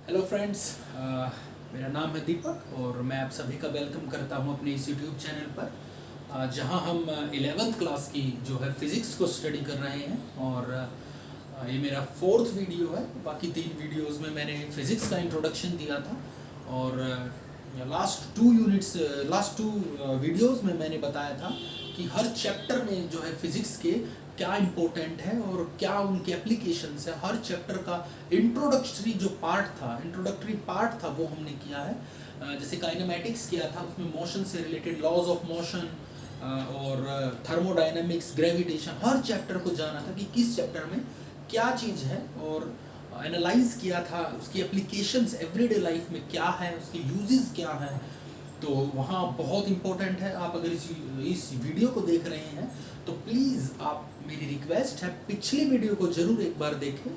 Hello friends, मेरा नाम है दीपक और मैं आप सभी का वेलकम करता हूं अपने इस यूट्यूब चैनल पर, जहां हम 11th क्लास की जो है फिज़िक्स को स्टडी कर रहे हैं। और ये मेरा फोर्थ वीडियो है। बाकी 3 वीडियोस में मैंने फिज़िक्स का इंट्रोडक्शन दिया था और लास्ट टू वीडियोस में मैंने बताया था कि हर चैप्टर में जो है फिज़िक्स के क्या इम्पोर्टेंट है और क्या उनके एप्लीकेशंस है। हर चैप्टर का इंट्रोडक्टरी पार्ट था वो हमने किया है। जैसे काइनेमैटिक्स किया था, उसमें मोशन से रिलेटेड लॉज ऑफ मोशन और थर्मोडायनेमिक्स, ग्रेविटेशन, हर चैप्टर को जाना था कि किस चैप्टर में क्या चीज़ है और एनालाइज किया था उसकी एप्लीकेशंस एवरीडे लाइफ में क्या है, उसके यूजेस क्या हैं। तो वहाँ बहुत इम्पोर्टेंट है। आप अगर इस वीडियो को देख रहे हैं तो प्लीज़, आप, मेरी रिक्वेस्ट है, पिछली वीडियो को ज़रूर एक बार देखें।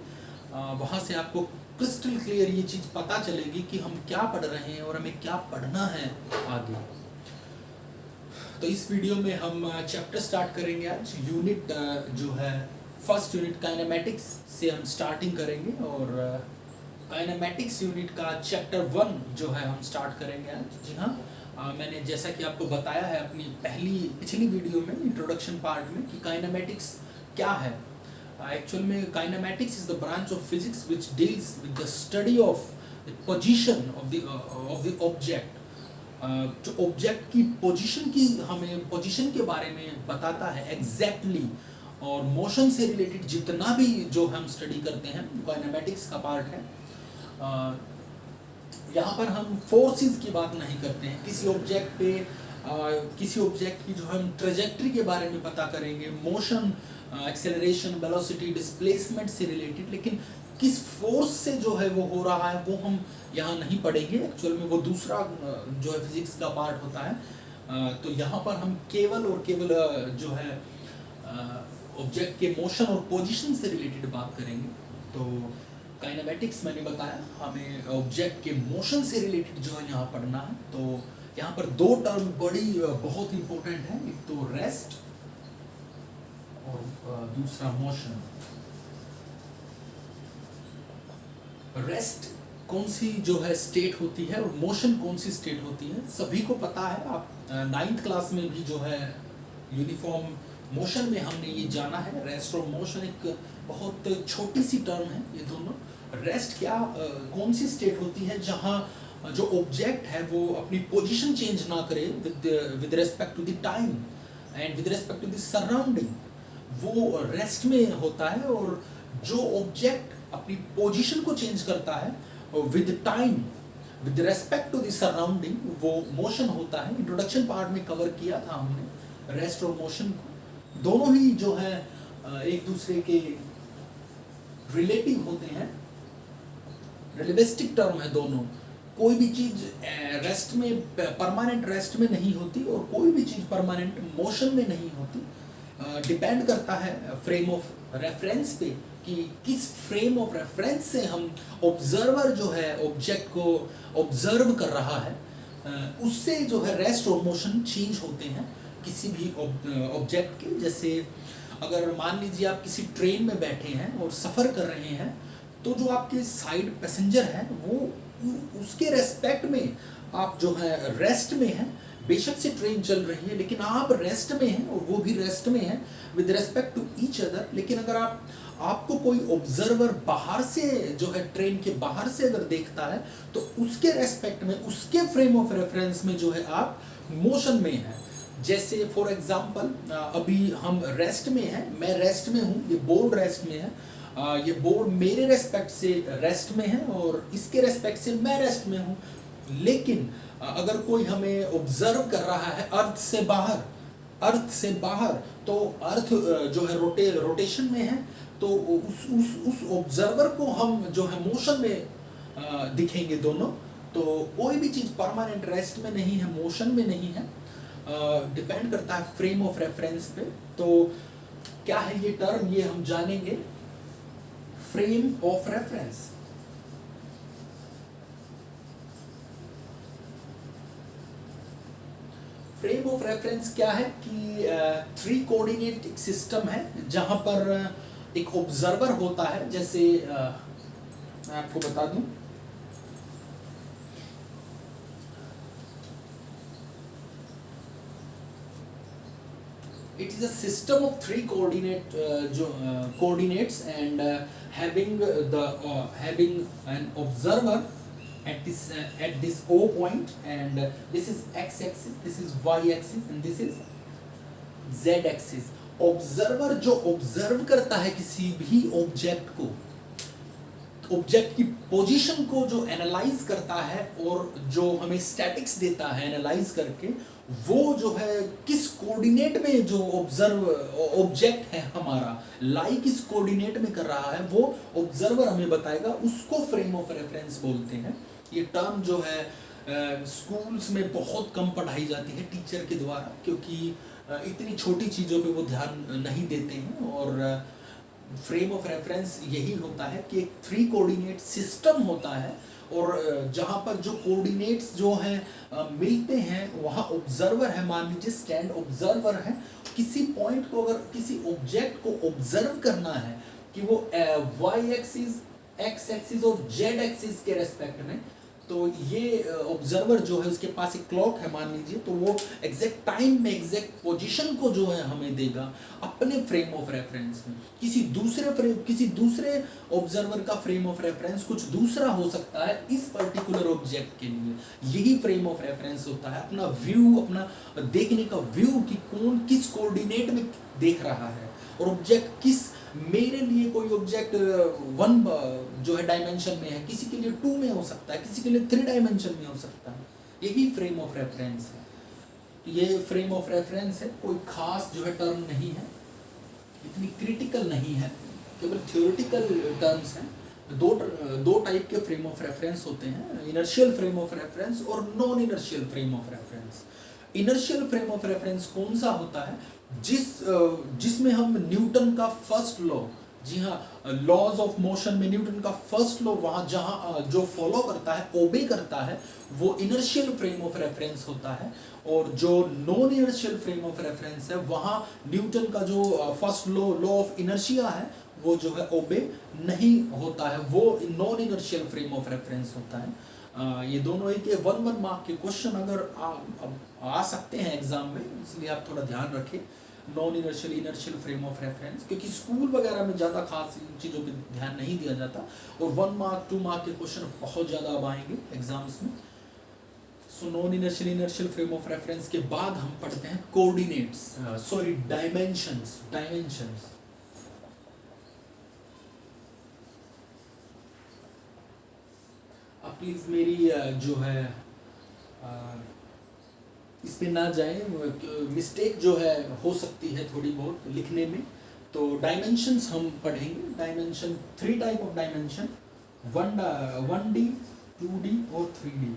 वहाँ से आपको क्रिस्टल क्लियर ये चीज़ पता चलेगी कि हम क्या पढ़ रहे हैं और हमें क्या पढ़ना है आगे। तो इस वीडियो में हम चैप्टर स्टार्ट करेंगे आज। यूनिट जो है फर्स्ट यूनिट काइनेमैटिक्स से हम स्टार्टिंग करेंगे और काइनेमैटिक्स यूनिट का चैप्टर 1 जो है हम स्टार्ट करेंगे आज। जी हाँ, मैंने जैसा कि आपको बताया है अपनी पिछली वीडियो में इंट्रोडक्शन पार्ट में कि काइनेमैटिक्स क्या है। एक्चुअल में kinematics is the branch of physics which deals with the study of the position of the object. जो ऑब्जेक्ट की पोजीशन की हमें पोजीशन के बारे में बताता है एग्जैक्टली। और मोशन से रिलेटेड जितना भी जो हम स्टडी करते हैं काइनेमैटिक्स का पार्ट है। यहाँ पर हम फोर्सेस की बात नहीं करते हैं। किसी ऑब्जेक्ट की जो हम ट्रेजेक्ट्री के बारे में पता करेंगे, मोशन, एक्सेलरेशन, वेलोसिटी, डिस्प्लेसमेंट से रिलेटेड, लेकिन किस फोर्स से जो है वो हो रहा है वो हम यहाँ नहीं पढ़ेंगे। एक्चुअल में वो दूसरा जो है फिजिक्स का पार्ट होता है। तो यहाँ पर हम केवल और केवल जो है ऑब्जेक्ट के मोशन और पोजीशन से रिलेटेड बात करेंगे। तो काइनेमैटिक्स मैंने बताया हमें ऑब्जेक्ट के मोशन से रिलेटेड जो है यहाँ पढ़ना है। तो यहाँ पर 2 टर्म बहुत इंपॉर्टेंट है, एक तो रेस्ट और दूसरा मोशन। रेस्ट कौन सी जो है स्टेट होती है और मोशन कौन सी स्टेट होती है, सभी को पता है। आप 9th क्लास में भी जो है यूनिफॉर्म मोशन में हमने ये जाना है। रेस्ट और मोशन एक बहुत छोटी सी टर्म है ये दोनों। रेस्ट कौन सी स्टेट होती है जहाँ जो ऑब्जेक्ट है वो अपनी पोजीशन चेंज ना करे with respect to the time and with respect to the surrounding, वो रेस्ट में होता है। और जो ऑब्जेक्ट अपनी पोजीशन को चेंज करता है with time with respect to the surrounding, वो मोशन होता है। इंट्रोडक्शन पार्ट में कवर किया था हमने रेस्ट और मोशन को। दोनों ही जो है एक दूसरे के रिलेटिव होते हैं, रिलेटिविस्टिक टर्म है दोनों। कोई भी चीज रेस्ट में, परमानेंट रेस्ट में नहीं होती और कोई भी चीज परमानेंट मोशन में नहीं होती। डिपेंड करता है फ्रेम ऑफ रेफरेंस पे कि किस फ्रेम ऑफ रेफरेंस से हम ऑब्जर्वर जो है ऑब्जेक्ट को ऑब्जर्व कर रहा है, उससे जो है रेस्ट और मोशन चेंज होते हैं किसी भी ऑब्जेक्ट के। जैसे अगर मान लीजिए आप किसी ट्रेन में बैठे हैं और सफ़र कर रहे हैं, तो जो आपके साइड पैसेंजर है वो उसके रेस्पेक्ट में आप जो है रेस्ट में हैं। बेशक से ट्रेन चल रही है लेकिन आप रेस्ट में हैं और वो भी रेस्ट में है with respect to each other. लेकिन अगर आपको कोई ऑब्जर्वर बाहर से जो है ट्रेन के बाहर से अगर देखता है तो उसके रेस्पेक्ट में, उसके फ्रेम ऑफ रेफरेंस में जो है आप मोशन में हैं। जैसे फॉर एग्जांपल अभी हम रेस्ट में हैं, मैं रेस्ट में हूँ, ये बोर्ड रेस्ट में है, ये बोर्ड मेरे रेस्पेक्ट से रेस्ट में है और इसके रेस्पेक्ट से मैं रेस्ट में हूँ। लेकिन अगर कोई हमें ऑब्जर्व कर रहा है अर्थ से बाहर, तो अर्थ जो है रोटेशन में है, तो उस ऑब्जर्वर को हम जो है मोशन में दिखेंगे दोनों। तो कोई भी चीज़ परमानेंट रेस्ट में नहीं है, मोशन में नहीं है। डिपेंड करता है फ्रेम ऑफ रेफरेंस पे। तो क्या है ये टर्म, ये हम जानेंगे। Frame of reference, frame of reference क्या है कि 3 कोऑर्डिनेट एक सिस्टम है जहां पर एक ऑब्जर्वर होता है। जैसे मैं आपको बता दूं, it is a system of three coordinates and having an observer at this O point, and this is x axis, this is y axis, and this is z axis. Observer जो observe करता है किसी भी object को, object की position को जो analyse करता है और जो हमें स्टैटिक्स देता है एनालाइज करके, वो जो है किस कोऑर्डिनेट में जो ऑब्जेक्ट है हमारा लाई किस कोऑर्डिनेट में कर रहा है, वो ऑब्जर्वर हमें बताएगा, उसको फ्रेम ऑफ रेफरेंस बोलते हैं। ये टर्म जो है स्कूल्स में बहुत कम पढ़ाई जाती है टीचर के द्वारा, क्योंकि इतनी छोटी चीज़ों पे वो ध्यान नहीं देते हैं। और फ्रेम ऑफ रेफरेंस यही होता है कि एक थ्री कोऑर्डिनेट सिस्टम होता है, और जहाँ पर जो कोऑर्डिनेट्स जो हैं मिलते हैं वहाँ ऑब्जर्वर है, मान लीजिए स्टैंड ऑब्जर्वर है। किसी पॉइंट को, अगर किसी ऑब्जेक्ट को ऑब्जर्व करना है कि वो वाई एक्सिस, एक्स एक्सिस और जेड एक्सिस के रेस्पेक्ट में, तो ये ऑब्जर्वर जो है उसके पास एक क्लॉक है मान लीजिए, तो वो एग्जैक्ट टाइम में एग्जैक्ट पोजीशन को जो है हमें देगा अपने फ्रेम ऑफ रेफरेंस में। किसी दूसरे ऑब्जर्वर का फ्रेम ऑफ रेफरेंस कुछ दूसरा हो सकता है इस पर्टिकुलर ऑब्जेक्ट के लिए। यही फ्रेम ऑफ रेफरेंस होता है, अपना व्यू, अपना देखने का व्यू कि कौन किस कोऑर्डिनेट में देख रहा है, और ऑब्जेक्ट किस, मेरे लिए कोई ऑब्जेक्ट 1 जो है डायमेंशन में है, किसी के लिए 2 में हो सकता है, किसी के लिए 3 डायमेंशन में हो सकता है। यही फ्रेम ऑफ रेफरेंस है। ये फ्रेम ऑफ रेफरेंस है, कोई खास जो है टर्म नहीं है, इतनी क्रिटिकल नहीं है, केवल थ्योरेटिकल टर्म्स हैं। दो टाइप के फ्रेम ऑफ रेफरेंस होते हैं, इनर्शियल फ्रेम ऑफ रेफरेंस और non inertial frame of reference. Inertial frame of reference कौन सा होता है? जिसमें हम न्यूटन का फर्स्ट लॉ, जी हाँ, लॉज ऑफ मोशन में न्यूटन का फर्स्ट लॉ वहाँ जहाँ जो फॉलो करता है, ओबे करता है, वो इनर्शियल फ्रेम ऑफ रेफरेंस होता है। और जो non inertial frame of reference है, वहाँ न्यूटन का जो first law, law of inertia है, वो जो है ओबे नहीं होता है, वो non inertial frame of reference होता है। ये दोनों एक 1 मार्क के क्वेश्चन अगर आ सकते हैं एग्जाम में, इसलिए आप थोड़ा ध्यान रखें non inertial inertial frame of reference, क्योंकि स्कूल वगैरह में ज़्यादा खास चीज़ों पे ध्यान नहीं दिया जाता, और 1 मार्क 2 मार्क के क्वेश्चन बहुत ज़्यादा अब आएंगे एग्जाम्स में। So non inertial inertial frame of reference के बाद हम पढ़ते हैं कोऑर्डिनेट्स, डायमेंशंस। प्लीज़ मेरी जो है इस पे ना जाए, मिस्टेक जो है हो सकती है थोड़ी बहुत लिखने में। तो डायमेंशंस हम पढ़ेंगे। Dimension 3 type of dimension, 1D, 2D और 3D।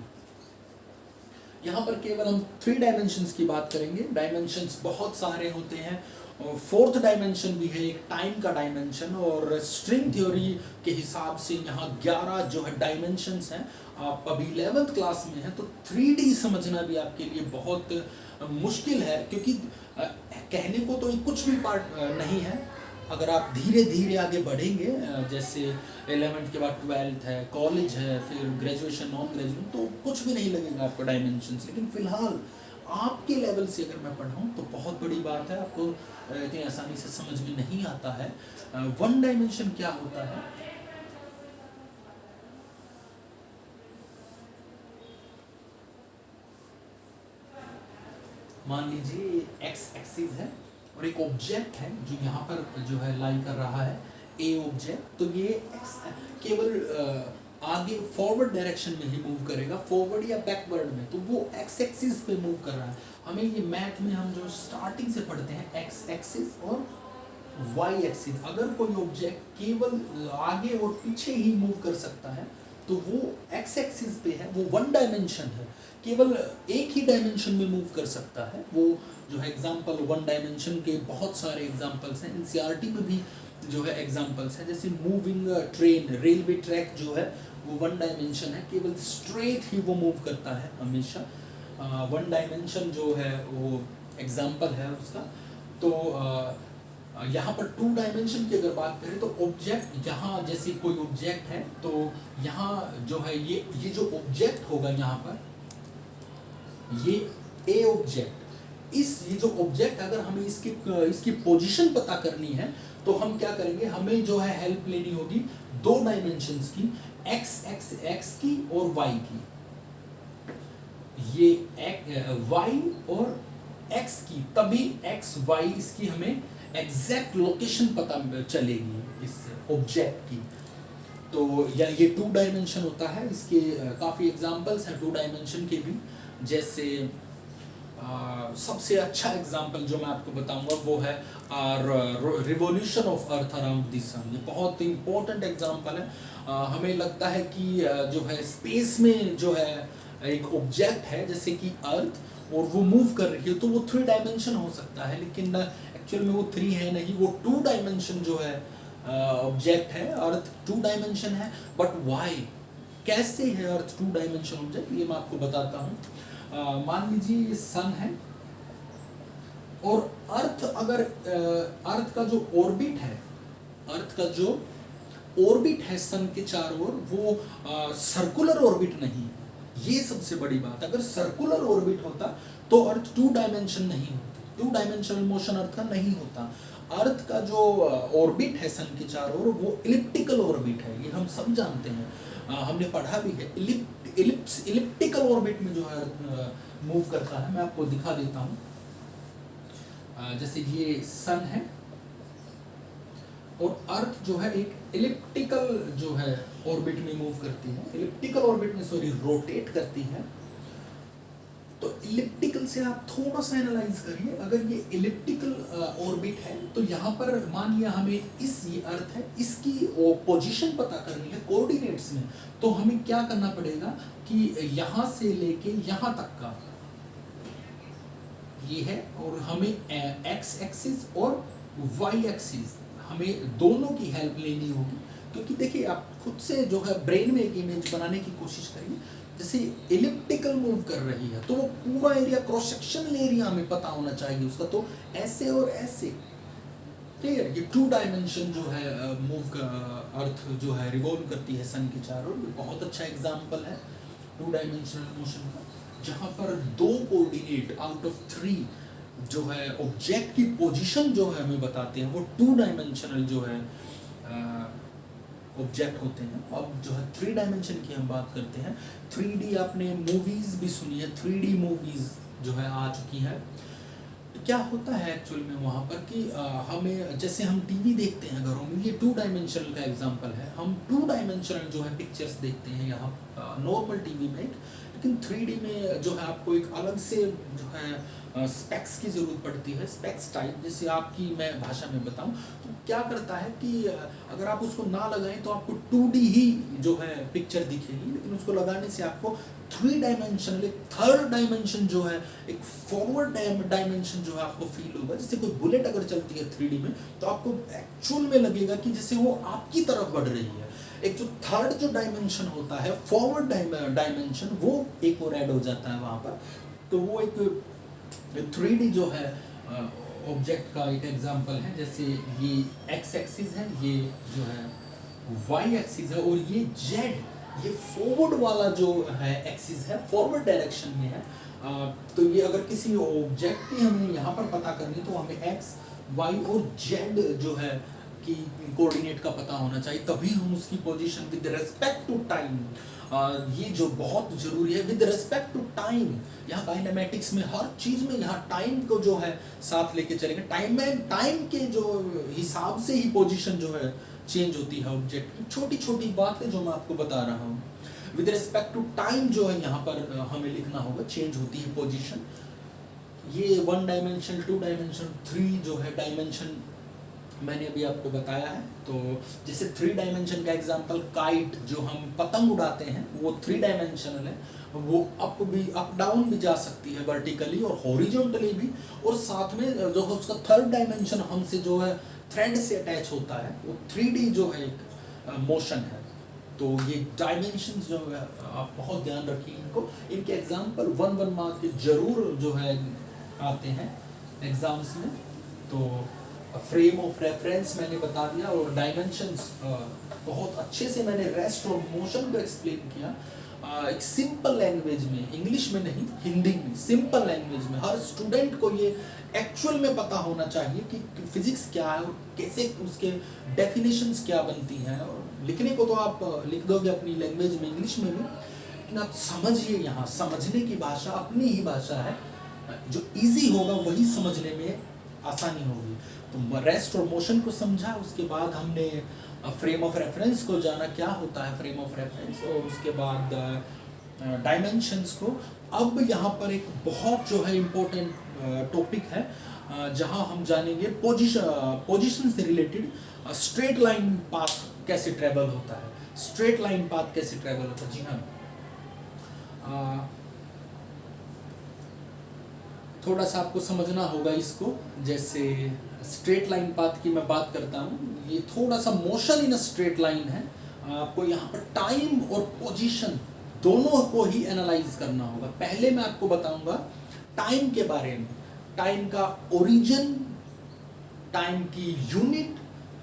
यहाँ पर केवल हम 3 डायमेंशंस की बात करेंगे। डायमेंशंस बहुत सारे होते हैं, और 4th डायमेंशन भी है, एक टाइम का डायमेंशन, और स्ट्रिंग थ्योरी के हिसाब से यहाँ 11 जो है डायमेंशंस हैं। आप अभी 11th क्लास में हैं, तो 3D समझना भी आपके लिए बहुत मुश्किल है, क्योंकि कहने को तो कुछ भी पार्ट नहीं है। अगर आप धीरे धीरे आगे बढ़ेंगे, जैसे 11th के बाद 12th है, कॉलेज है, फिर ग्रेजुएशन, नॉन ग्रेजुएशन, तो कुछ भी नहीं लगेगा आपको डायमेंशंस। लेकिन फिलहाल आपके लेवल से अगर मैं पढ़ाऊँ तो बहुत बड़ी बात है, आपको इतनी आसानी से समझ में नहीं आता है। 1 डायमेंशन क्या होता है? मान लीजिए एक्स एक्सिस है और एक ऑब्जेक्ट है जो यहाँ पर जो है लाई कर रहा है, ए ऑब्जेक्ट। तो ये एक्स केवल आगे फॉरवर्ड डायरेक्शन में ही मूव करेगा, फॉरवर्ड या बैकवर्ड में, तो वो एक्स एक्सिस पे मूव कर रहा है। हमें ये मैथ में हम जो स्टार्टिंग से पढ़ते हैं, एक्स एक्सिस और वाई एक्सिस। अगर कोई ऑब्जेक्ट केवल आगे और पीछे ही मूव कर सकता है, तो वो एक्स एक्सिस पे है, वो 1 डायमेंशन है, केवल एक ही डायमेंशन में मूव कर सकता है। वो जो है एग्जाम्पल 1 डायमेंशन के बहुत सारे एग्जाम्पल्स हैं, एनसीईआरटी में भी जो है एग्जाम्पल्स हैं, जैसे मूविंग ट्रेन, रेलवे ट्रैक जो है वो 1 डायमेंशन है, केवल स्ट्रेट ही वो मूव करता है हमेशा। 1 डायमेंशन जो है वो एग्जाम्पल है उसका। तो यहाँ पर 2 डायमेंशन की अगर बात करें, तो ऑब्जेक्ट, यहाँ जैसे कोई ऑब्जेक्ट है, तो यहाँ जो है ये जो ऑब्जेक्ट होगा यहाँ पर, ये ए ऑब्जेक्ट, इस ये जो ऑब्जेक्ट अगर हमें इसकी पोजीशन पता करनी है तो हम क्या करेंगे, हमें जो है हेल्प लेनी होगी दो डायमेंशंस की, एक्स की और वाई की। ये वाई और एक्स की, तभी एक्स वाई इसकी हमें एग्जैक्ट लोकेशन पता चलेगी इस ऑब्जेक्ट की। तो या ये 2 डायमेंशन होता है, इसके काफ़ी एग्जांपल्स हैं 2 डायमेंशन के भी। जैसे सबसे अच्छा एग्जांपल जो मैं आपको बताऊंगा वो है revolution of earth around the sun. ये बहुत इंपॉर्टेंट एग्जांपल है। हमें लगता है कि जो है स्पेस में जो है एक ऑब्जेक्ट है जैसे कि अर्थ, और वो मूव कर रही है तो वो 3 डायमेंशन हो सकता है, लेकिन एक्चुअल में वो 3 है नहीं, वो 2 डायमेंशन जो है ऑब्जेक्ट है। अर्थ 2 डायमेंशन है, बट वाई, कैसे है अर्थ 2 डायमेंशन ऑब्जेक्ट, ये मैं आपको बताता हूँ। मान लीजिए ये सन है और अर्थ, अगर अर्थ का जो ऑर्बिट है, अर्थ का जो ऑर्बिट है सन के चारों ओर, वो सर्कुलर ऑर्बिट नहीं है। ये सबसे बड़ी बात, अगर सर्कुलर ऑर्बिट होता तो अर्थ 2 डायमेंशन नहीं होती, 2 डायमेंशनल मोशन अर्थ का नहीं होता। अर्थ का जो ऑर्बिट है सन के चारों ओर वो इलिप्टिकल ऑर्बिट है, ये हम सब जानते हैं, हमने पढ़ा भी है। इलिप्टिकल ऑर्बिट में जो है अर्थ मूव करता है। मैं आपको दिखा देता हूँ। जैसे ये सन है और अर्थ जो है एक इलिप्टिकल जो है ऑर्बिट में मूव करती है, इलिप्टिकल ऑर्बिट में सॉरी रोटेट करती है। तो इलिप्टिकल से आप थोड़ा सा एनालाइज करिए, अगर ये इलिप्टिकल ऑर्बिट है तो यहाँ पर मान लिया हमें ये अर्थ है, इसकी पोजीशन पता करनी है कोऑर्डिनेट्स में, तो हमें क्या करना पड़ेगा कि यहाँ से लेके यहाँ तक का ये है, और हमें एक्स एक्सिस और वाई एक्सिस, हमें दोनों की हेल्प लेनी होगी। क्योंकि देखिए आप खुद से जो है ब्रेन में एक इमेज बनाने की कोशिश करिए, जैसे इलिप्टिकल मूव कर रही है तो वो पूरा एरिया, क्रॉस सेक्शनल एरिया हमें पता होना चाहिए उसका, तो ऐसे और ऐसे, क्लियर। ये 2 डायमेंशन जो है मूव का अर्थ जो है रिवॉल्व करती है सन के चारों, बहुत अच्छा एग्जांपल है 2 डायमेंशनल मोशन का, जहाँ पर 2 कोऑर्डिनेट आउट ऑफ 3 जो है ऑब्जेक्ट की पोजीशन जो है हमें बताते हैं, वो 2 डायमेंशनल जो है ऑब्जेक्ट होते हैं। अब जो है 3 डायमेंशन की हम बात करते हैं। 3D आपने मूवीज भी सुनी है, 3D मूवीज जो है आ चुकी है। तो क्या होता है एक्चुअल में वहाँ पर कि हमें, जैसे हम टीवी देखते हैं घरों में, ये 2 डायमेंशनल का एग्जांपल है। हम 2 डायमेंशनल जो है पिक्चर्स देखते हैं यहाँ नॉर्मल टीवी में, लेकिन 3D में जो है आपको एक अलग से जो है स्पेक्स की ज़रूरत पड़ती है, स्पेक्स टाइप, जैसे आपकी मैं भाषा में बताऊं तो क्या करता है कि अगर आप उसको ना लगाएं तो आपको 2D ही जो है पिक्चर दिखेगी, लेकिन उसको लगाने से आपको 3 डायमेंशनल, एक 3rd डायमेंशन जो है, एक फॉरवर्ड डायमेंशन जो है आपको फील होगा। जैसे कोई बुलेट अगर चलती है 3D में तो आपको एक्चुअल में लगेगा कि जैसे वो आपकी तरफ बढ़ रही है। एक जो 3rd जो डायमेंशन होता है, फॉरवर्ड डायमेंशन, वो एक और ऐड हो जाता है वहाँ पर। तो वो एक 3D जो है ऑब्जेक्ट का एक एग्जांपल है। जैसे ये एक्स एक्सिस है, ये जो है वाई एक्सिस है, और ये जेड, ये फॉरवर्ड वाला जो है एक्सिस है, फॉरवर्ड डायरेक्शन में है। तो ये अगर किसी ऑब्जेक्ट की हमें यहाँ पर पता करनी तो हमें एक्स वाई और जेड जो है कि कोऑर्डिनेट का पता होना चाहिए, तभी हम उसकी position with respect to time, ये जो बहुत जरूरी है, विद रिस्पेक्ट टू टाइम। यहाँ काइनेमेटिक्स में हर चीज में यहाँ टाइम को जो है साथ लेके चलेंगे, टाइम के जो हिसाब से ही पोजीशन जो है चेंज होती है ऑब्जेक्ट की। छोटी छोटी बातें जो मैं आपको बता रहा हूँ, विद रिस्पेक्ट टू टाइम जो है यहाँ पर हमें लिखना होगा, चेंज होती है पोजीशन। ये 1 डायमेंशन, 2 डायमेंशन, 3 जो है डायमेंशन मैंने अभी आपको बताया है। तो जैसे 3 डायमेंशन का एग्जांपल, काइट, जो हम पतंग उड़ाते हैं, वो 3 डायमेंशनल है, वो अप डाउन भी जा सकती है, वर्टिकली और हॉरिजॉन्टली भी, और साथ में जो उसका 3rd डायमेंशन हमसे जो है थ्रेड से अटैच होता है, वो 3D जो है एक मोशन है। तो ये डायमेंशंस जो है आप बहुत ध्यान रखिए इनको, इनके एग्जांपल 1 मार्क के जरूर जो है आते हैं एग्जाम्स में। तो फ्रेम ऑफ रेफरेंस मैंने बता दिया, और डायमेंशंस बहुत अच्छे से मैंने रेस्ट और मोशन को एक्सप्लेन किया एक सिंपल लैंग्वेज में, इंग्लिश में नहीं, हिंदी में, सिंपल लैंग्वेज में। हर स्टूडेंट को ये एक्चुअल में पता होना चाहिए कि फिजिक्स क्या है और कैसे उसके डेफिनेशंस क्या बनती हैं। और लिखने को तो आप लिख दोगे अपनी लैंग्वेज में, इंग्लिश में भी, लेकिन आप समझिए, यहाँ समझने की भाषा अपनी ही भाषा है, जो इजी होगा वही समझने में आसानी होगी। तो रेस्ट और मोशन को समझा, उसके बाद हमने फ्रेम ऑफ रेफरेंस को जाना, क्या होता है फ्रेम ऑफ रेफरेंस, और उसके बाद डायमेंशंस को। अब यहाँ पर एक बहुत जो है इम्पोर्टेंट टॉपिक है जहाँ हम जानेंगे पोजीशन से रिलेटेड स्ट्रेट लाइन पाथ कैसे ट्रेवल होता है, स्ट्रेट लाइन पाथ कैसे ट्रेवल होता है। जी हाँ, थोड़ा सा आपको समझना होगा इसको। जैसे स्ट्रेट लाइन पाथ की मैं बात करता हूँ, ये थोड़ा सा motion in a straight line है। आपको यहाँ पर टाइम और पोजीशन दोनों को ही एनालाइज करना होगा। पहले मैं आपको बताऊंगा टाइम के बारे में, टाइम का ओरिजिन, टाइम की यूनिट,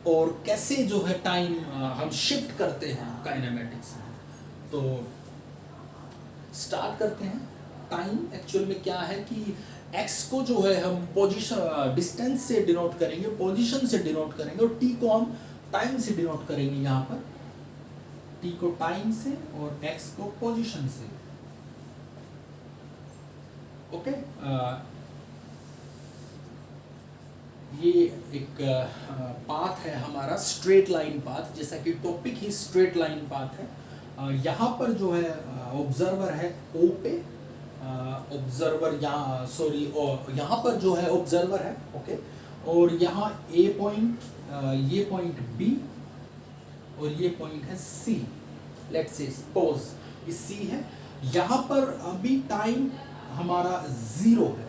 और कैसे जो है टाइम हम शिफ्ट करते हैं काइनेमेटिक्स में। तो स्टार्ट करते हैं। टाइम एक्चुअल में क्या है कि x को जो है हम पोजीशन डिस्टेंस से डिनोट करेंगे, पोजीशन से डिनोट करेंगे, और t को हम टाइम से डिनोट करेंगे। यहाँ पर t को टाइम से और x को पोजीशन से। ओके, ये एक पाथ है हमारा स्ट्रेट लाइन पाथ, जैसा कि टॉपिक ही स्ट्रेट लाइन पाथ है। यहाँ पर जो है ऑब्जर्वर है O पे, ऑब्जर्वर यहाँ, सॉरी, यहाँ पर जो है ऑब्जर्वर है, ओके, और यहाँ A पॉइंट, ये पॉइंट B, और ये पॉइंट है C। लेट्स से सपोज ये C है। यहाँ पर अभी टाइम हमारा 0 है,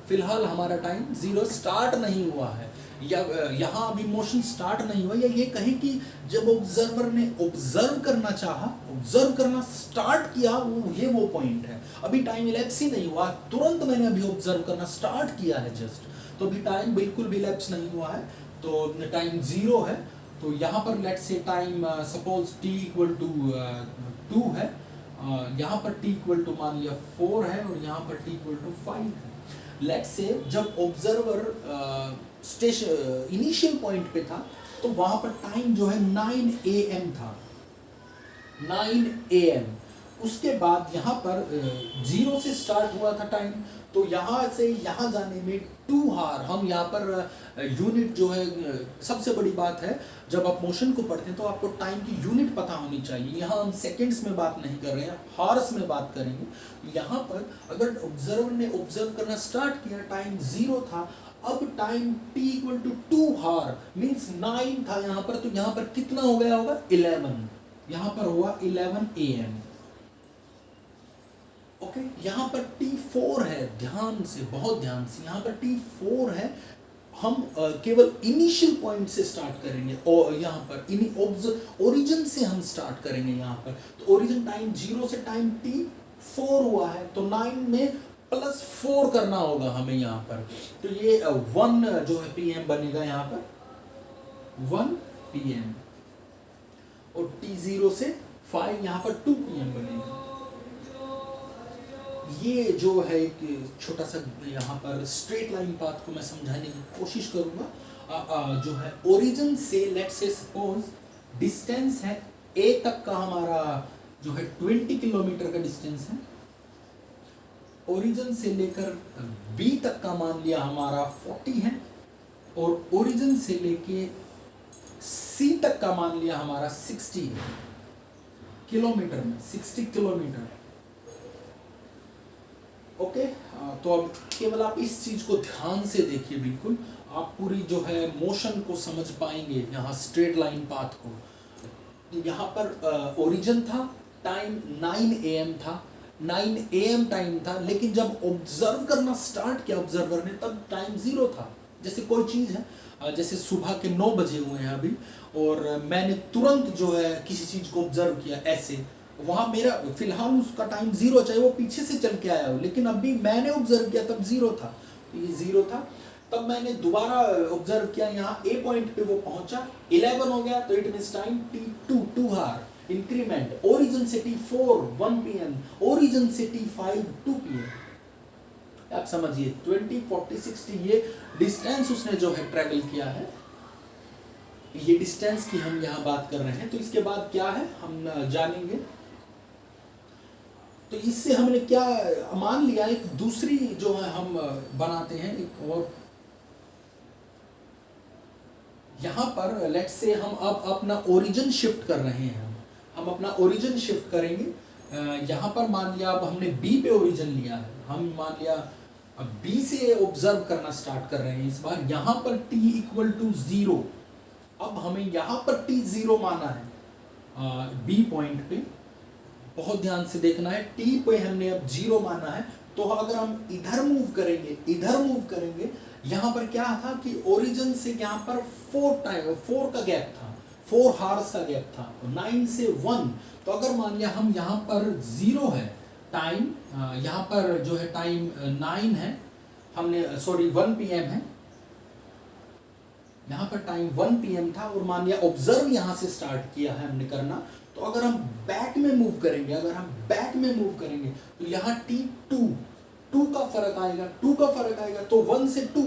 फिलहाल हमारा टाइम 0 स्टार्ट नहीं हुआ है, या यहाँ अभी मोशन स्टार्ट नहीं हुआ, या ये कहें कि जब ऑब्जर्वर ने ऑब्जर्व करना चाहा, ऑब्जर्व करना स्टार्ट किया, वो पॉइंट है। अभी टाइम इलेप्स ही नहीं हुआ, तुरंत मैंने अभी ऑब्जर्व करना स्टार्ट किया है जस्ट, तो अभी टाइम बिल्कुल भी इलेप्स नहीं हुआ है, तो टाइम 0 है। तो यहाँ पर let's say time suppose t equal to 2 है, यहाँ पर t इक्वल टू मान लिया 4 है, और यहाँ पर t इक्वल टू 5 है। लेट्स से जब ऑब्जर्वर स्टेशन इनिशियल पॉइंट पे था, तो वहां पर टाइम जो है 9 AM था, 9 AM। उसके बाद यहाँ पर 0 से स्टार्ट हुआ था टाइम, तो यहाँ से यहाँ जाने में 2 आवर। हम यहाँ पर यूनिट जो है, सबसे बड़ी बात है जब आप मोशन को पढ़ते हैं तो आपको टाइम की यूनिट पता होनी चाहिए। यहाँ हम सेकंड्स में बात नहीं कर रहे हैं, हार्स में बात करेंगे। यहाँ पर अगर ऑब्जर्वर ने ऑब्जर्व करना स्टार्ट किया, टाइम 0 था, अब time t equal to 2 hour means 9 था यहाँ पर, तो यहाँ पर कितना हो गया होगा 11, यहाँ पर हुआ 11 AM। ओके, यहाँ पर T4 है, ध्यान से, बहुत ध्यान से, यहाँ पर T4 है। हम केवल इनिशियल पॉइंट से स्टार्ट करेंगे, और यहाँ पर ओरिजिन से हम स्टार्ट करेंगे। यहाँ पर तो ओरिजिन टाइम 0 से टाइम T4 हुआ है, तो 9 में +4 करना होगा हमें यहाँ पर, तो ये 1 जो है PM बनेगा यहाँ पर 1 PM, और T0 से 5 यहाँ पर 2 PM बनेगा। ये जो है एक छोटा सा यहाँ पर स्ट्रेट लाइन पाथ को मैं समझाने की कोशिश करूँगा। जो है ओरिजिन से लेट्स से सपोज डिस्टेंस है A तक का, हमारा जो है 20 किलोमीटर का डिस्टेंस है। ओरिजिन से लेकर B तक का मान लिया हमारा 40 है, और ओरिजिन से लेके C तक का मान लिया हमारा 60 है, किलोमीटर में 60 किलोमीटर। ओके, तो अब केवल आप इस चीज को ध्यान से देखिए, बिल्कुल आप पूरी जो है मोशन को समझ पाएंगे, यहाँ स्ट्रेट लाइन पाथ को। यहाँ पर ओरिजिन था, टाइम 9 AM था, 9 AM टाइम था, लेकिन जब ऑब्जर्व करना स्टार्ट किया ऑब्जर्वर ने, तब टाइम 0 था। जैसे कोई चीज़ है, जैसे सुबह के 9 बजे हुए हैं अभी, और मैंने तुरंत जो है किसी चीज़ को ऑब्जर्व किया ऐसे, वहाँ मेरा फिलहाल उसका टाइम 0, चाहे वो पीछे से चल के आया हो, लेकिन अभी मैंने ऑब्जर्व किया तब 0 था, तो ये 0 था। तब मैंने दोबारा ऑब्जर्व किया, यहाँ ए पॉइंट पे वो पहुंचा, 11 हो गया, तो it means time T2 2 hour increment, origin से T4 1 PM, ओरिजिन से T5 2 PM। आप समझिए 20 40 60 ये डिस्टेंस उसने जो है ट्रेवल किया है, ये डिस्टेंस की हम यहाँ बात कर रहे हैं। तो इसके बाद क्या है हम जानेंगे। तो इससे हमने क्या मान लिया, एक दूसरी जो है हम बनाते हैं एक और, यहाँ पर लेट्स से हम अब अपना ओरिजिन शिफ्ट कर रहे हैं, हम अपना ओरिजिन शिफ्ट करेंगे। यहाँ पर मान लिया अब हमने बी पे ओरिजिन लिया है, हम मान लिया अब बी से ऑब्जर्व करना स्टार्ट कर रहे हैं। इस बार यहाँ पर t इक्वल टू 0, अब हमें यहाँ पर t 0 माना है बी पॉइंट पे, बहुत ध्यान से देखना है। t पे हमने अब 0 माना है, तो अगर हम इधर मूव करेंगे, यहाँ पर क्या था कि ओरिजिन से यहाँ पर 4 का गैप था, 4 हार्स का गैप था, 9 से 1। तो अगर मान लिया हम यहाँ पर 0 है टाइम, यहाँ पर जो है टाइम 9 है, हमने सॉरी 1 PM है, यहाँ पर टाइम 1 PM था, और मान लिया ऑब्जर्व यहाँ से स्टार्ट किया है हमने करना। तो अगर हम बैक में मूव करेंगे, तो यहाँ T2 का फर्क आएगा, तो 1 से 2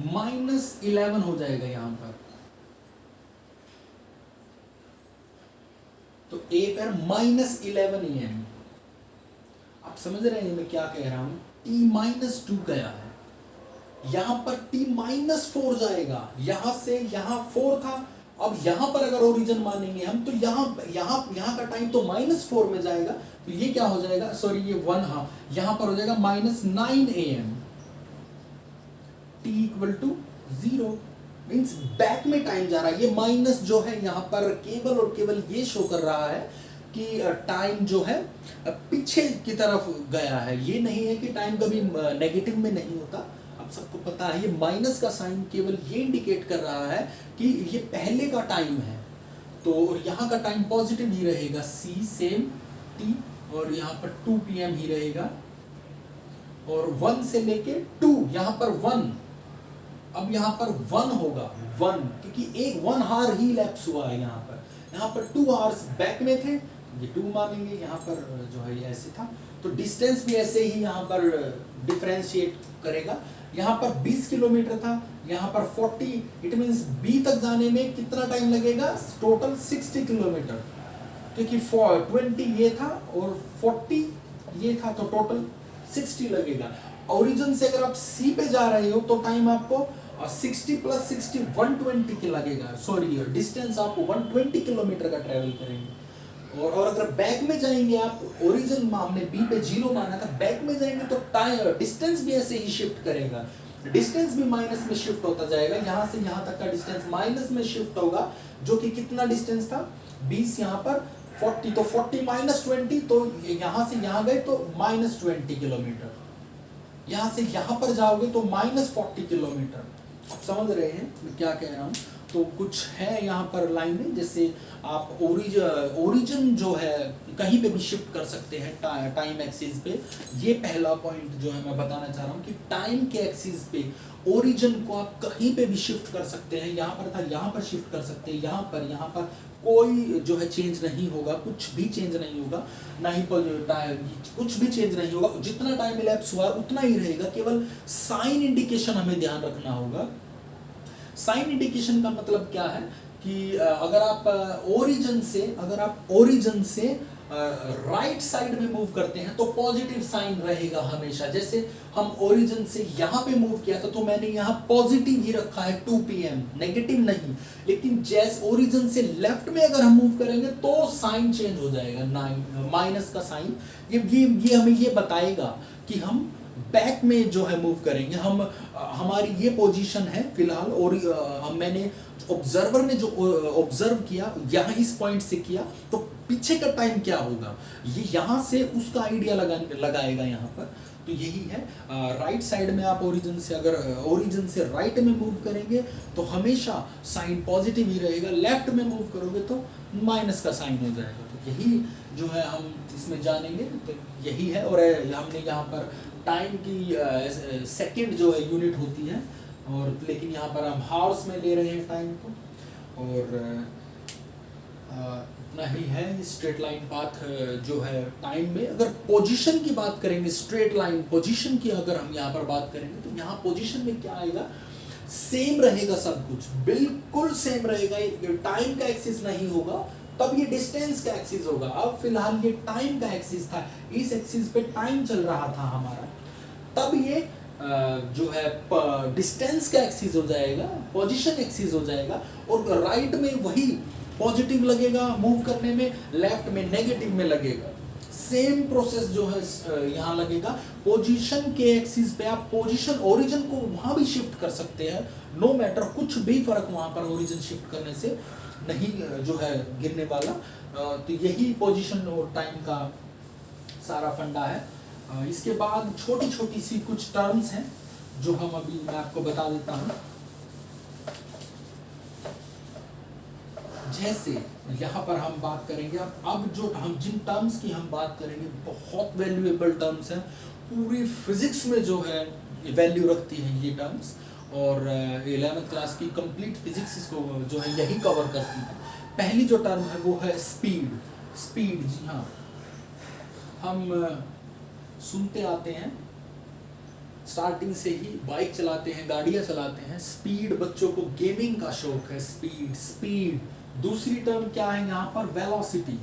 -11 हो जाएगा यहाँ पर। तो ए पर -11 AM। आप समझ रहे हैं मैं क्या कह रहा हूं, T-2 गया है, यहाँ पर T-4 जाएगा, यहाँ से यहाँ 4 था, अब यहाँ पर अगर ओरिजिन मानेंगे हम, तो यहाँ का टाइम तो -4 में जाएगा, तो ये क्या हो जाएगा, सॉरी ये 1, हाँ यहाँ पर हो जाएगा -9 AM, T equal to 0, means back में टाइम जा रहा है। ये माइनस जो है यहाँ पर केवल और केवल ये शो कर रहा है कि टाइम जो है पीछे की तरफ गया है, ये नहीं है कि टाइम कभी नेगेटिव में नहीं होता। आप सबको पता है ये माइनस का साइन केवल ये इंडिकेट कर रहा है कि ये पहले का टाइम है, तो यहाँ का टाइम पॉजिटिव ही रहेगा, C सेम T, और यहाँ पर 2 PM ही रहेगा, और 1 से लेके 2, यहाँ पर 1, अब यहाँ पर 1 होगा 1, क्योंकि एक 1 हार ही लैप्स हुआ है यहाँ पर 2 आवर्स बैक में थे, ये 2 मानेंगे, यहाँ पर जो है ये ऐसे था, तो डिस्टेंस भी ऐसे ही यहाँ पर डिफरेंशिएट करेगा। यहाँ पर 20 किलोमीटर था, यहाँ पर 40, इट मींस बी तक जाने में कितना टाइम लगेगा, टोटल 60 किलोमीटर, क्योंकि 20 ये था और 40 ये था, तो टोटल 60 लगेगा। ओरिजिन से अगर आप सी पे जा रहे हो तो टाइम आपको 60 + 60 120 के लगेगा, सॉरी डिस्टेंस आप 120 किलोमीटर का ट्रेवल करेंगे। और अगर बैक में जाएंगे आप, ओरिजिन हमने बी पे 0 माना था, बैक में जाएंगे तो टाइम डिस्टेंस भी ऐसे ही शिफ्ट करेगा, डिस्टेंस भी माइनस में शिफ्ट होता जाएगा, यहाँ से यहाँ तक का डिस्टेंस माइनस में शिफ्ट होगा, जो कि कितना डिस्टेंस था 20, यहाँ पर 40, तो 40 - 20, तो यहाँ से यहाँ गए तो -20 किलोमीटर, यहाँ से यहाँ पर जाओगे तो -40 किलोमीटर। आप समझ रहे हैं मैं क्या कह रहा हूँ। तो कुछ है यहाँ पर लाइनें, जैसे आप ओरिजिन जो है कहीं पे भी शिफ्ट कर सकते हैं टाइम एक्सिस पे। ये पहला पॉइंट जो है मैं बताना चाह रहा हूँ कि टाइम के एक्सिस पे ओरिजिन को आप कहीं पे भी शिफ्ट कर सकते हैं। यहाँ पर था, यहाँ पर शिफ्ट कर सकते हैं, यहाँ पर कोई जो है चेंज नहीं होगा, कुछ भी चेंज नहीं होगा, ना ही कुछ भी चेंज नहीं होगा, जितना टाइम इलैप्स हुआ उतना ही रहेगा। केवल साइन इंडिकेशन हमें ध्यान रखना होगा। साइन इंडिकेशन का मतलब क्या है कि अगर आप ओरिजिन से राइट साइड में मूव करते हैं तो पॉजिटिव साइन रहेगा हमेशा। जैसे हम ओरिजिन से यहाँ पे मूव किया था तो मैंने यहाँ पॉजिटिव ही रखा है 2 PM, नेगेटिव नहीं। लेकिन जैसे ओरिजिन से लेफ्ट में अगर हम मूव करेंगे तो साइन चेंज हो जाएगा, माइनस का साइन। ये हमें ये बताएगा कि हम बैक में जो है मूव करेंगे। हमारी ये पोजीशन है फिलहाल, और मैंने ऑब्जर्वर ने जो ऑब्जर्व किया यहाँ इस पॉइंट से किया, तो पीछे का टाइम क्या होगा ये यहाँ से उसका आइडिया लगाएगा यहाँ पर। तो यही है, राइट साइड में आप ओरिजिन से राइट में मूव करेंगे तो हमेशा साइन पॉजिटिव ही रहेगा, लेफ्ट में मूव करोगे तो माइनस का साइन हो जाएगा। तो यही जो है हम इसमें जानेंगे, तो यही है। और हमने यहाँ पर टाइम की सेकंड जो है यूनिट होती है, और लेकिन यहाँ पर हम हावर्स में ले रहे हैं टाइम को, और इतना ही है स्ट्रेट लाइन पाथ जो है टाइम में। अगर पोजीशन की बात करेंगे, स्ट्रेट लाइन पोजीशन की अगर हम यहाँ पर बात करेंगे, तो यहाँ पोजीशन में क्या आएगा, सेम रहेगा, सब कुछ बिल्कुल सेम रहेगा। टाइम का एक्सिस नहीं होगा, तब ये डिस्टेंस का एक्सिस होगा। अब फिलहाल ये टाइम का एक्सिस था, इस एक्सिस पे टाइम चल रहा था हमारा, तब ये जो है डिस्टेंस का एक्सिस हो जाएगा, पोजीशन एक्सिस हो जाएगा। और राइट में वही पॉजिटिव लगेगा मूव करने में, लेफ्ट में नेगेटिव में लगेगा। सेम प्रोसेस जो है यहाँ लगेगा। पोजीशन के एक्सिस पे आप पोजीशन ओरिजिन को वहाँ भी शिफ्ट कर सकते हैं, नो मैटर, कुछ भी फर्क वहाँ पर ओरिजिन शिफ्ट करने से नहीं जो है गिरने वाला। तो यही पोजीशन और टाइम का सारा फंडा है। इसके बाद छोटी छोटी सी कुछ टर्म्स हैं जो हम अभी मैं आपको बता देता हूँ। जैसे यहाँ पर हम बात करेंगे, अब जो हम जिन टर्म्स की हम बात करेंगे, बहुत वैल्यूएबल टर्म्स हैं, पूरी फिजिक्स में जो है वैल्यू रखती हैं ये टर्म्स, और 11th क्लास की कंप्लीट फिजिक्स इसको जो है यही कवर करती है। पहली जो टर्म है वो है स्पीड। स्पीड, जी हाँ, हम सुनते आते हैं, स्टार्टिंग से ही बाइक चलाते हैं, गाड़ियाँ चलाते हैं, स्पीड, बच्चों को गेमिंग का शौक है, स्पीड स्पीड। दूसरी टर्म क्या है यहाँ पर, वेलोसिटी।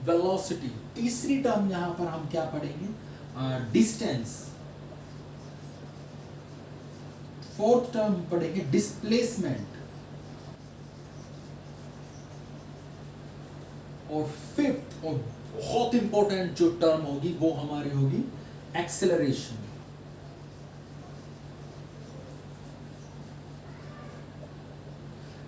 वेलोसिटी। तीसरी टर्म यहाँ पर हम क्या पढ़ेंगे, डिस्टेंस। फोर्थ टर्म पढ़ेंगे डिस्प्लेसमेंट, और फिफ्थ और बहुत इंपॉर्टेंट जो टर्म होगी वो हमारी होगी एक्सेलरेशन।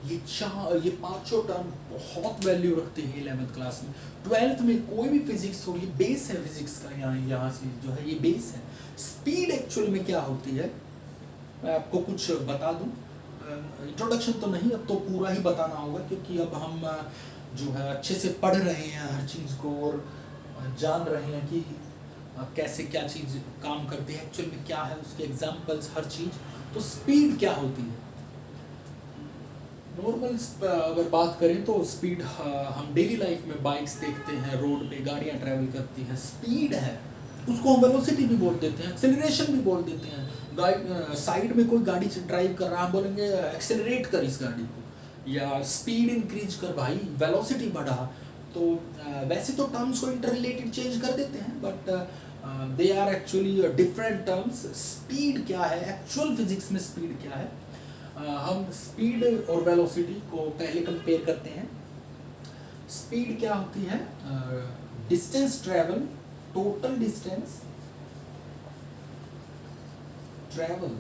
ये पांचों टर्म बहुत वैल्यू रखते हैं 11th क्लास में। 12th में कोई भी फिजिक्स हो, ये बेस है फिजिक्स का, यहाँ से जो है ये बेस है। स्पीड एक्चुअल में क्या होती है, मैं आपको कुछ बता दूं, इंट्रोडक्शन तो नहीं, अब तो पूरा ही बताना होगा, क्योंकि अब हम जो है अच्छे से पढ़ रहे हैं हर चीज़ को, और जान रहे हैं कि कैसे क्या चीज़ काम करती है, एक्चुअल में क्या है, उसके एग्जाम्पल्स, हर चीज़। तो स्पीड क्या होती है, नॉर्मल अगर बात करें तो स्पीड, हम डेली लाइफ में बाइक्स देखते हैं, रोड पे गाड़ियाँ ट्रैवल करती हैं, स्पीड है, उसको हम वेलोसिटी भी बोल देते हैं, एक्सेलरेशन भी बोल देते हैं। साइड में कोई गाड़ी ड्राइव कर रहा है, हम बोलेंगे एक्सेलरेट कर इस गाड़ी को, या स्पीड इंक्रीज कर भाई, वेलोसिटी बढ़ा। तो वैसे तो टर्म्स को इंटररिलेटेड चेंज कर देते हैं, but they are actually different terms. Speed क्या है, एक्चुअल फिजिक्स में स्पीड क्या है, हम स्पीड और वेलोसिटी को पहले कंपेयर करते हैं। स्पीड क्या होती है, distance travel, total distance travel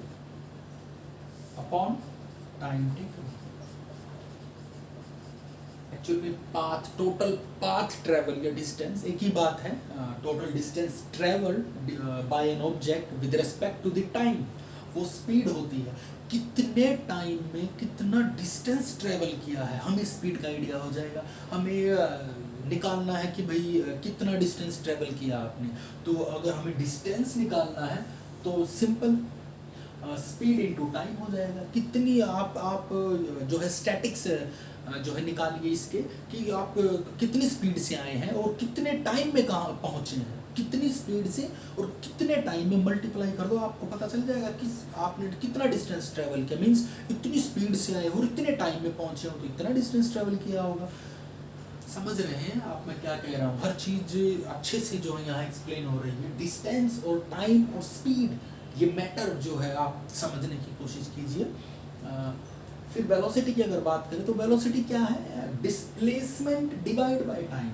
upon time taken. Actually path, total path travel या डिस्टेंस एक ही बात है। Total distance travelled by an object with respect to the time, वो स्पीड होती है, कितने टाइम में कितना डिस्टेंस ट्रेवल किया है, हमें स्पीड का आइडिया हो जाएगा। हमें निकालना है कि भाई कितना डिस्टेंस ट्रेवल किया आपने, तो अगर हमें डिस्टेंस निकालना है तो सिंपल स्पीड इनटू टाइम हो जाएगा। कितनी आप जो है स्टैटिक्स जो है निकालिए इसके, कि आप कितनी स्पीड से आए हैं और कितने टाइम में कहाँ पहुँचे हैं, कितनी स्पीड से और कितने टाइम में मल्टीप्लाई कर दो, आपको पता चल जाएगा कि आपने कितना डिस्टेंस ट्रैवल किया। मींस इतनी स्पीड से आए हो और इतने टाइम में पहुंचे हो तो इतना डिस्टेंस ट्रैवल किया होगा। समझ रहे हैं आप मैं क्या कह रहा हूँ, हर चीज़ अच्छे से जो है यहाँ एक्सप्लेन हो रही है। डिस्टेंस और टाइम और स्पीड, ये मैटर जो है आप समझने की कोशिश कीजिए। फिर वेलोसिटी की अगर बात करें तो वेलोसिटी क्या है, displacement divide by time.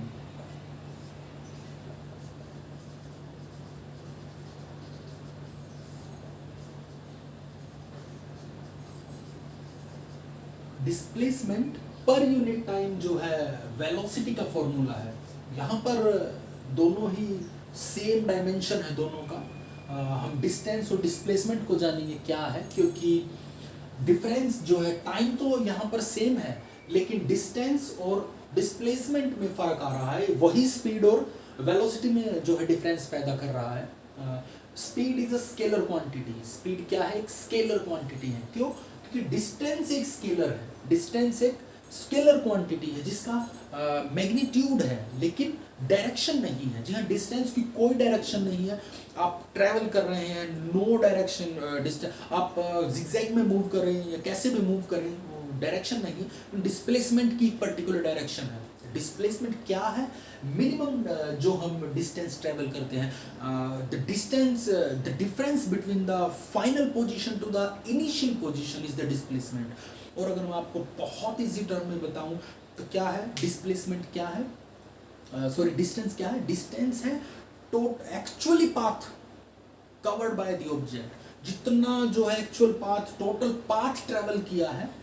Displacement per unit time जो है वेलोसिटी का फॉर्मूला है। यहाँ पर दोनों ही सेम डायमेंशन है दोनों का। हम डिस्टेंस और डिस्प्लेसमेंट को जानेंगे क्या है, क्योंकि डिफरेंस जो है टाइम तो यहाँ पर सेम है, लेकिन डिस्टेंस और डिस्प्लेसमेंट में फर्क आ रहा है। वही स्पीड और वेलोसिटी में जो है डिफरेंस पैदा कर रहा है। Speed is a scalar quantity. Speed क्या है? एक स्केलर क्वांटिटी है। क्यों? क्योंकि डिस्टेंस एक स्केलर है, डिस्टेंस एक स्केलर क्वांटिटी है जिसका मैग्नीट्यूड है लेकिन डायरेक्शन नहीं है। जी हाँ, डिस्टेंस की कोई डायरेक्शन नहीं है, आप ट्रैवल कर रहे हैं, नो डायरेक्शन डिस्टेंस, आप जिगजैग में मूव कर रहे हैं या कैसे भी मूव कर रहे हैं, वो डायरेक्शन नहीं। डिस्प्लेसमेंट की पर्टिकुलर डायरेक्शन है। डिस्प्लेसमेंट क्या है? मिनिमम जो हम डिस्टेंस ट्रेवल करते हैं, the distance, the difference between the final position to the initial position is the displacement. और अगर मैं आपको बहुत इजी टर्म में बताऊं तो क्या है डिस्प्लेसमेंट? क्या है, सॉरी, डिस्टेंस क्या है? डिस्टेंस है actually path covered by the object. जितना जो है actual path, total path travel किया है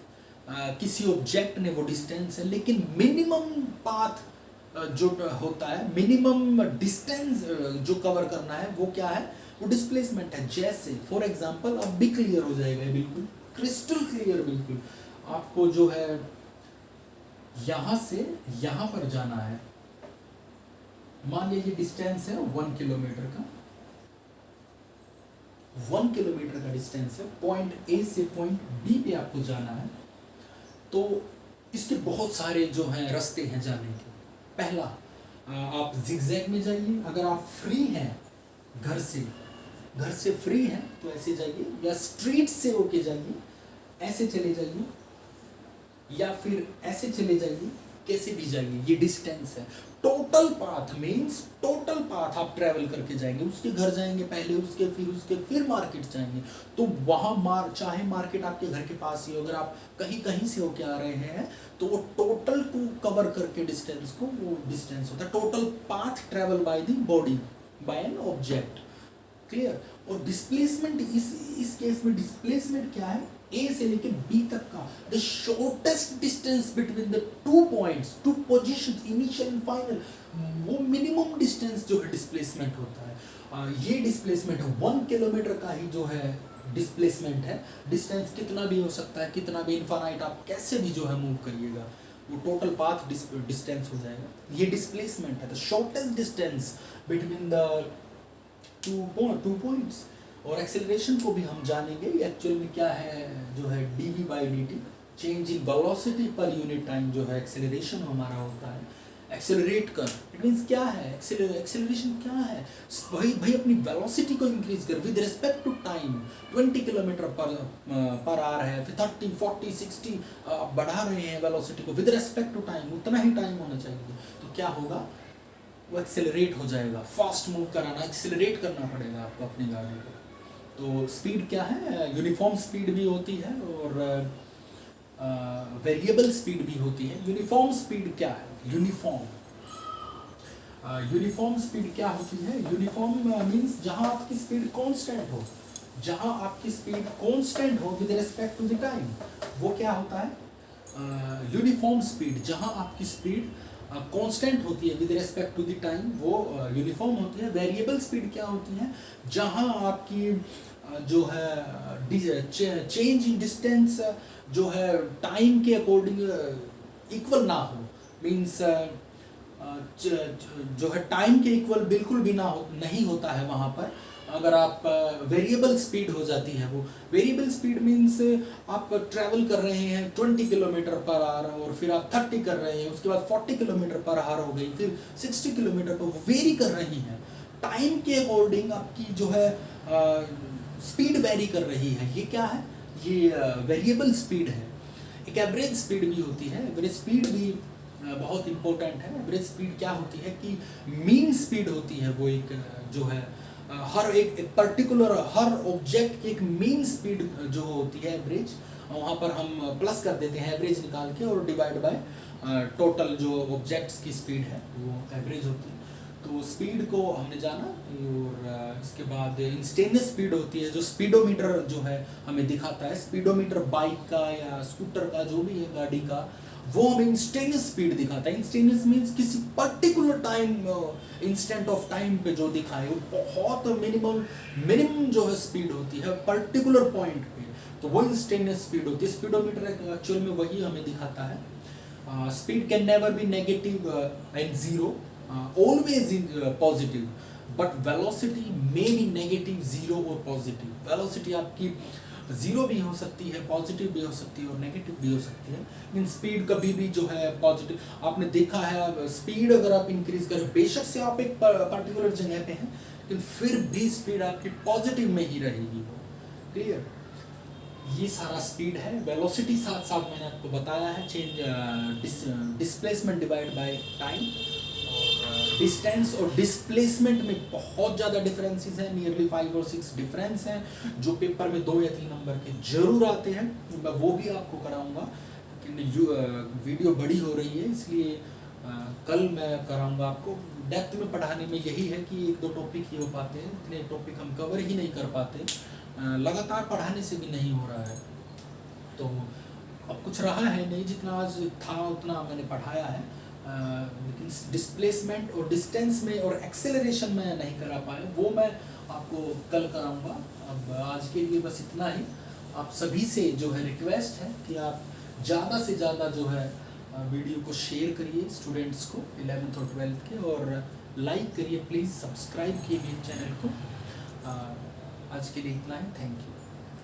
किसी ऑब्जेक्ट ने, वो डिस्टेंस है। लेकिन मिनिमम पाथ जो होता है, मिनिमम डिस्टेंस जो कवर करना है, वो क्या है? वो डिस्प्लेसमेंट है। जैसे फॉर एग्जांपल, अब भी क्लियर हो जाएगा, बिल्कुल क्रिस्टल क्लियर। बिल्कुल आपको जो है यहां से यहां पर जाना है, मान लीजिए डिस्टेंस है 1 किलोमीटर का, 1 किलोमीटर का डिस्टेंस है, पॉइंट ए से पॉइंट बी पे आपको जाना है। तो इसके बहुत सारे जो हैं रास्ते हैं जाने के। पहला, आप जिगजैग में जाइए। अगर आप फ्री हैं घर से फ्री हैं तो ऐसे जाइए, या स्ट्रीट से होके जाइए, ऐसे चले जाइए, या फिर ऐसे चले जाइए, कैसे भी जाइए, ये डिस्टेंस है। Total path means total path आप ट्रैवल करके जाएंगे, उसके घर जाएंगे पहले, उसके फिर मार्केट जाएंगे। तो वहाँ चाहे मार्केट आपके घर के पास ही हो, अगर आप कहीं से होके आ रहे हैं तो वो टोटल को कवर करके डिस्टेंस को, वो डिस्टेंस होता है total path travel by the body, by an object. Clear? और डिस्प्लेसमेंट, इस केस में डिस्प्लेसमेंट क्या है? ए से लेके बी तक का the shortest distance between the two points, two positions, initial and final, वो मिनिमम डिस्टेंस जो है डिस्प्लेसमेंट होता है। ये डिस्प्लेसमेंट है 1 किलोमीटर का ही जो है डिस्प्लेसमेंट है। डिस्टेंस कितना भी हो सकता है, कितना भी इनफाइनाइट, आप कैसे भी जो है मूव करिएगा, वो टोटल पाथ डिस्टेंस हो जाएगा। ये डिस्प्लेसमेंट है, the shortest distance between the two points. और एक्सेलरेशन को भी हम जानेंगे, एक्चुअल में क्या है जो है dv/dt, change in velocity per unit time जो है एक्सेलरेशन हमारा होता है। एक्सेलरेट कर, इट मींस क्या है? एक्सेलरेशन क्या है? भाई अपनी वेलोसिटी को इंक्रीज कर with respect to time. 20 kilometre per hour है, फिर 30, 40, 60 आप बढ़ा रहे हैं वेलोसिटी को विद रिस्पेक्ट टू टाइम, उतना ही टाइम होना चाहिए। तो क्या होगा? वो एक्सेलरेट हो जाएगा। फास्ट मूव कराना, एक्सेलरेट करना पड़ेगा आपको अपनी गाड़ी को। तो स्पीड क्या है? यूनिफॉर्म स्पीड भी होती है और वेरिएबल स्पीड भी होती है। यूनिफॉर्म स्पीड क्या है? यूनिफॉर्म स्पीड क्या होती है? यूनिफॉर्म मींस जहां आपकी स्पीड कांस्टेंट हो, जहां आपकी स्पीड कांस्टेंट हो with respect to the time, वो क्या होता है? Uniform speed. जहां आपकी स्पीड कांस्टेंट होती है with respect to the time, वो यूनिफॉर्म होती है। वेरिएबल स्पीड क्या होती है? जहां आपकी जो है चेंज इन डिस्टेंस जो है टाइम के अकॉर्डिंग इक्वल ना हो, मींस जो है टाइम के इक्वल बिल्कुल भी नहीं होता है वहाँ पर। अगर आप वेरिएबल स्पीड हो जाती है, वो वेरिएबल स्पीड मींस आप ट्रैवल कर रहे हैं 20 किलोमीटर पर आवर और फिर आप 30 कर रहे हैं, उसके बाद 40 किलोमीटर पर आवर हो गई, फिर 60 किलोमीटर पर वेरी कर रही हैं। टाइम के अकॉर्डिंग आपकी जो है स्पीड वेरी कर रही है। ये क्या है? ये वेरिएबल स्पीड है। एक एवरेज स्पीड भी होती है। एवरेज स्पीड भी बहुत इंपॉर्टेंट है। एवरेज स्पीड क्या होती है कि मीन स्पीड होती है, वो एक जो है हर एक पर्टिकुलर हर ऑब्जेक्ट की एक मीन स्पीड जो होती है एवरेज, वहाँ पर हम प्लस कर देते हैं एवरेज निकाल के और डिवाइड बाय टोटल जो ऑब्जेक्ट्स की स्पीड है वो एवरेज होती है। तो स्पीड को हमने जाना। और इसके बाद इंस्टेंटेनियस स्पीड होती है, जो स्पीडोमीटर जो है हमें दिखाता है। स्पीडोमीटर बाइक का या स्कूटर का जो भी है गाड़ी का, वो हमें इंस्टेंटेनियस स्पीड दिखाता है। इंस्टेंटेनियस मींस किसी particular time, instant of time पे जो दिखाए, वो बहुत मिनिमम जो है स्पीड होती है पर्टिकुलर पॉइंट पे, तो वो इंस्टेंटेनियस स्पीड होती है। स्पीडोमीटर एक्चुअल में वही हमें दिखाता है। Speed can never be negative and zero, always in positive. But velocity may be negative, zero और पॉजिटिव। वेलोसिटी आपकी जीरो भी हो सकती है, पॉजिटिव भी हो सकती है और नेगेटिव भी हो सकती है, लेकिन स्पीड कभी भी जो है पॉजिटिव, आपने देखा है स्पीड अगर आप इंक्रीज करें, बेशक से आप एक पर्टिकुलर जगह पे हैं लेकिन फिर भी स्पीड आपकी पॉजिटिव में ही रहेगी। क्लियर? ये सारा स्पीड है। वेलोसिटी साथ साथ मैंने आपको बताया है change displacement divide by time, और डिस्टेंस और डिस्प्लेसमेंट में बहुत ज़्यादा डिफरेंसेस हैं, नियरली 5 और 6 डिफरेंस हैं जो पेपर में 2 या 3 नंबर के जरूर आते हैं। मैं वो भी आपको कराऊंगा, लेकिन वीडियो बड़ी हो रही है इसलिए कल मैं कराऊंगा आपको। डेप्थ में पढ़ाने में यही है कि 1-2 टॉपिक ही हो पाते हैं, इतने टॉपिक हम कवर ही नहीं कर पाते, लगातार पढ़ाने से भी नहीं हो रहा है। तो अब कुछ रहा है नहीं, जितना आज था उतना मैंने पढ़ाया है, लेकिन डिस्प्लेसमेंट और डिस्टेंस में और एक्सेलरेशन में नहीं करा पाए, वो मैं आपको कल कराऊंगा। अब आज के लिए बस इतना ही। आप सभी से जो है रिक्वेस्ट है कि आप ज़्यादा से ज़्यादा जो है वीडियो को शेयर करिए स्टूडेंट्स को 11th और 12th के, और लाइक करिए प्लीज़, सब्सक्राइब कीजिए चैनल को। आज के लिए इतना ही, थैंक यू।